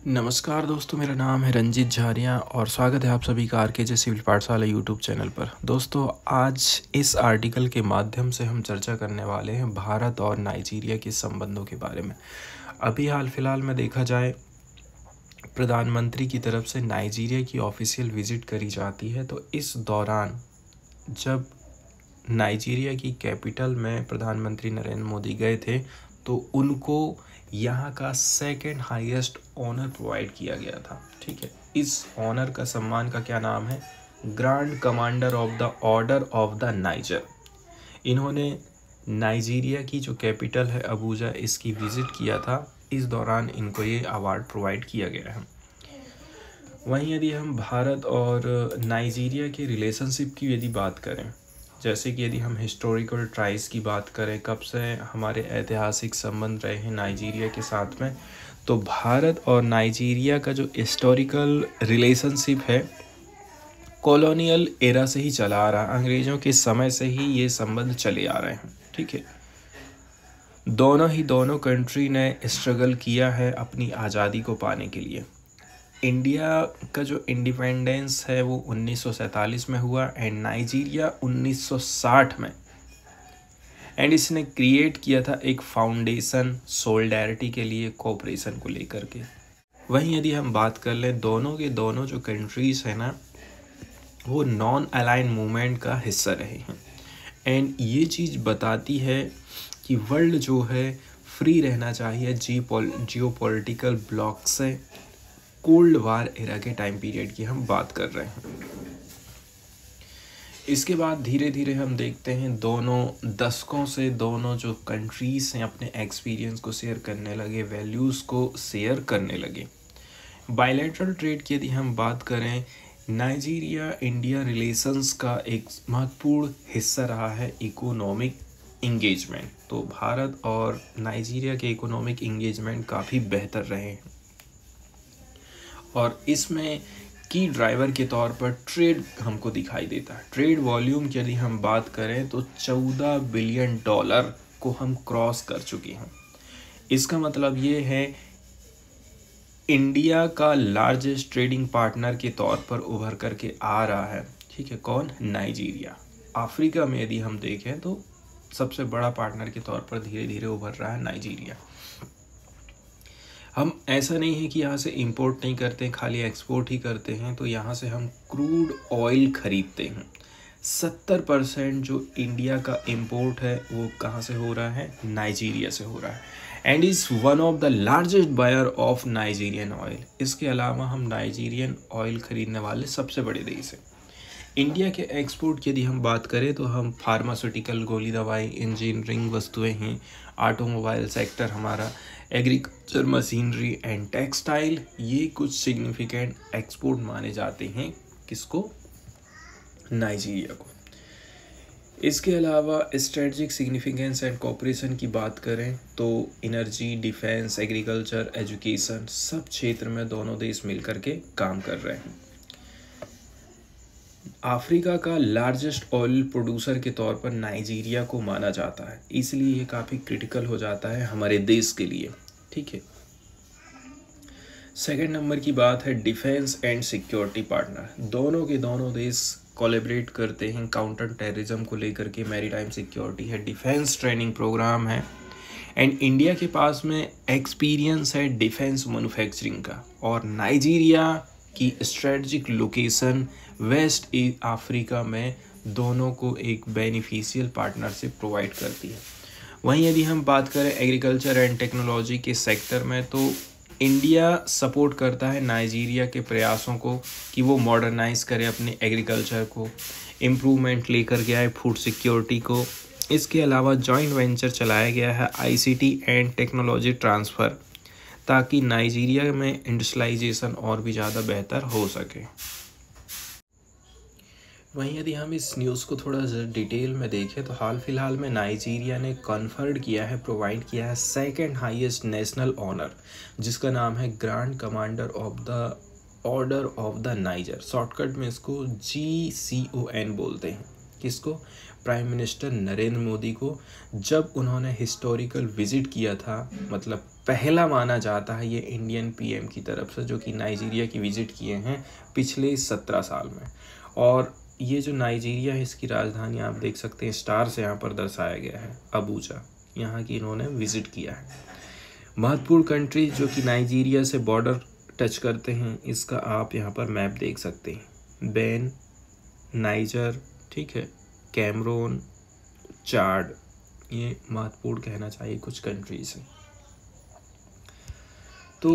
नमस्कार दोस्तों, मेरा नाम है रंजीत झारिया और स्वागत है आप सभी का आरकेजे सिविल पाठशाला यूट्यूब चैनल पर। दोस्तों, आज इस आर्टिकल के माध्यम से हम चर्चा करने वाले हैं भारत और नाइजीरिया के संबंधों के बारे में। अभी हाल फिलहाल में देखा जाए, प्रधानमंत्री की तरफ से नाइजीरिया की ऑफिशियल विजिट करी जाती है। तो इस दौरान जब नाइजीरिया की कैपिटल में प्रधानमंत्री नरेंद्र मोदी गए थे तो उनको यहाँ का सेकंड हाईएस्ट ऑनर प्रोवाइड किया गया था। ठीक है, इस ऑनर का सम्मान का क्या नाम है? Grand commander of the order of the niger. इन्होंने नाइजीरिया की जो कैपिटल है अबूजा, इसकी विजिट किया था। इस दौरान इनको ये अवार्ड प्रोवाइड किया गया है। वहीं यदि हम भारत और नाइजीरिया के रिलेशनशिप की यदि बात करें, जैसे कि यदि हम हिस्टोरिकल ट्राइज की बात करें, कब से हमारे ऐतिहासिक संबंध रहे हैं नाइजीरिया के साथ में, तो भारत और नाइजीरिया का जो हिस्टोरिकल रिलेशनशिप है कॉलोनियल एरा से ही चला आ रहा है। अंग्रेज़ों के समय से ही ये संबंध चले आ रहे हैं। ठीक है, दोनों कंट्री ने स्ट्रगल किया है अपनी आज़ादी को पाने के लिए। इंडिया का जो इंडिपेंडेंस है वो 1947 में हुआ एंड नाइजीरिया 1960 में। एंड इसने क्रिएट किया था एक फाउंडेशन सोलिडेरिटी के लिए, कोऑपरेशन को लेकर के। वहीं यदि हम बात कर लें, दोनों जो कंट्रीज़ हैं ना, वो नॉन अलाइन मूवमेंट का हिस्सा रहे हैं। एंड ये चीज़ बताती है कि वर्ल्ड जो है फ्री रहना चाहिए जियोपॉलिटिकल ब्लॉक से। कोल्ड वार एरा के टाइम पीरियड की हम बात कर रहे हैं। इसके बाद धीरे धीरे हम देखते हैं दोनों दशकों से दोनों जो कंट्रीज़ हैं अपने एक्सपीरियंस को शेयर करने लगे, वैल्यूज़ को शेयर करने लगे। बायलैटरल ट्रेड की यदि हम बात करें, नाइजीरिया इंडिया रिलेशंस का एक महत्वपूर्ण हिस्सा रहा है इकोनॉमिक इंगेजमेंट। तो भारत और नाइजीरिया के इकोनॉमिक इंगेजमेंट काफ़ी बेहतर रहे हैं और इसमें की ड्राइवर के तौर पर ट्रेड हमको दिखाई देता है। ट्रेड वॉल्यूम की यदि हम बात करें तो $14 बिलियन को हम क्रॉस कर चुके हैं। इसका मतलब ये है इंडिया का लार्जेस्ट ट्रेडिंग पार्टनर के तौर पर उभर करके आ रहा है। ठीक है, कौन? नाइजीरिया। अफ्रीका में यदि हम देखें तो सबसे बड़ा पार्टनर के तौर पर धीरे धीरे उभर रहा है नाइजीरिया। हम ऐसा नहीं है कि यहाँ से इंपोर्ट नहीं करते, खाली एक्सपोर्ट ही करते हैं। तो यहाँ से हम क्रूड ऑयल खरीदते हैं। 70% जो इंडिया का इंपोर्ट है वो कहाँ से हो रहा है? नाइजीरिया से हो रहा है and is one of the largest buyer of Nigerian oil. इसके अलावा हम नाइजीरियन ऑयल खरीदने वाले सबसे बड़े देश हैं। इंडिया के एक्सपोर्ट की यदि हम बात करें तो हम फार्मास्यूटिकल, गोली दवाई, इंजीनियरिंग वस्तुएं हैं, ऑटोमोबाइल सेक्टर हमारा, एग्रीकल्चर मशीनरी एंड टेक्सटाइल, ये कुछ सिग्निफिकेंट एक्सपोर्ट माने जाते हैं। किसको? नाइजीरिया को। इसके अलावा स्ट्रेटजिक सिग्निफिकेंस एंड कोऑपरेशन की बात करें तो एनर्जी, डिफेंस, एग्रीकल्चर, एजुकेशन, सब क्षेत्र में दोनों देश मिलकर के काम कर रहे हैं। अफ्रीका का लार्जेस्ट ऑयल प्रोड्यूसर के तौर पर नाइजीरिया को माना जाता है, इसलिए ये काफ़ी क्रिटिकल हो जाता है हमारे देश के लिए। ठीक है, सेकंड नंबर की बात है डिफेंस एंड सिक्योरिटी पार्टनर। दोनों देश कोलैबोरेट करते हैं काउंटर टेररिज्म को लेकर के। मैरीटाइम सिक्योरिटी है, डिफेंस ट्रेनिंग प्रोग्राम है एंड इंडिया के पास में एक्सपीरियंस है डिफेंस मैन्युफैक्चरिंग का। और नाइजीरिया की स्ट्रेटजिक लोकेशन वेस्ट अफ्रीका में दोनों को एक बेनिफिशियल पार्टनरशिप प्रोवाइड करती है। वहीं यदि हम बात करें एग्रीकल्चर एंड टेक्नोलॉजी के सेक्टर में, तो इंडिया सपोर्ट करता है नाइजीरिया के प्रयासों को कि वो मॉडर्नाइज करे अपने एग्रीकल्चर को, इम्प्रूवमेंट लेकर के आए फूड सिक्योरिटी को। इसके अलावा जॉइंट वेंचर चलाया गया है आईसीटी एंड टेक्नोलॉजी ट्रांसफ़र, ताकि नाइजीरिया में इंडस्ट्रियलाइजेशन और भी ज़्यादा बेहतर हो सके। वहीं यदि हम इस न्यूज़ को थोड़ा डिटेल में देखें तो हाल फिलहाल में नाइजीरिया ने कन्फर्ड किया है, प्रोवाइड किया है सेकंड हाईएस्ट नेशनल ऑनर, जिसका नाम है grand commander of the order of the niger. Shortcut में इसको GCON बोलते हैं। किसको? प्राइम मिनिस्टर नरेंद्र मोदी को, जब उन्होंने हिस्टोरिकल विजिट किया था, मतलब पहला माना जाता है ये इंडियन पीएम की तरफ से, जो कि नाइजीरिया की विजिट किए हैं पिछले 17 साल में। और ये जो नाइजीरिया है इसकी राजधानी आप देख सकते हैं, स्टार से यहाँ पर दर्शाया गया है, अबूजा, यहाँ की इन्होंने विजिट किया है। महत्वपूर्ण कंट्री जो कि नाइजीरिया से बॉर्डर टच करते हैं, इसका आप यहाँ पर मैप देख सकते हैं, बेन, नाइजर, ठीक है, कैमरून, चाड, ये महत्वपूर्ण कहना चाहिए कुछ कंट्रीज हैं। तो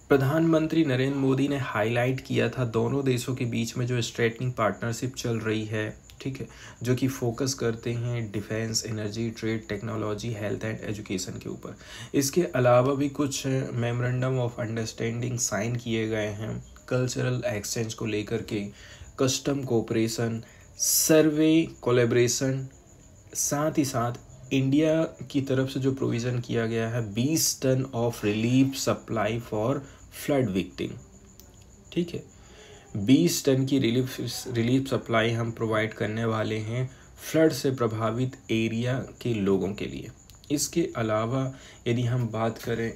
प्रधानमंत्री नरेंद्र मोदी ने हाईलाइट किया था दोनों देशों के बीच में जो स्ट्रेटनिंग पार्टनरशिप चल रही है, ठीक है, जो कि फोकस करते हैं defence, energy, trade, technology, health and education के ऊपर। इसके अलावा भी कुछ मेमोरेंडम ऑफ अंडरस्टैंडिंग साइन किए गए हैं कल्चरल एक्सचेंज को लेकर के, कस्टम कोऑपरेशन, सर्वे कोलैबोरेशन, साथ ही साथ इंडिया की तरफ से जो प्रोविज़न किया गया है 20 ton of relief supply for flood victim, ठीक है, 20 टन की रिलीफ सप्लाई हम प्रोवाइड करने वाले हैं फ्लड से प्रभावित एरिया के लोगों के लिए। इसके अलावा यदि हम बात करें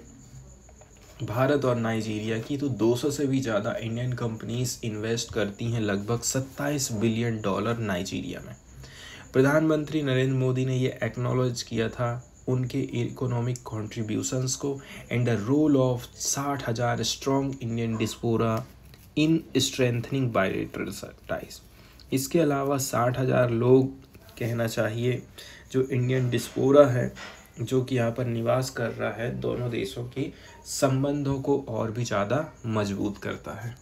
भारत और नाइजीरिया की, तो 200 से भी ज़्यादा इंडियन कंपनीज इन्वेस्ट करती हैं लगभग $27 बिलियन नाइजीरिया में। प्रधानमंत्री नरेंद्र मोदी ने ये एक्नॉलेज किया था उनके इकोनॉमिक कॉन्ट्रीब्यूशंस को and the role of 60,000 strong Indian diaspora in strengthening bilateral ties. इसके अलावा 60,000 लोग कहना चाहिए जो इंडियन डिस्पोरा है, जो कि यहाँ पर निवास कर रहा है, दोनों देशों के संबंधों को और भी ज़्यादा मजबूत करता है।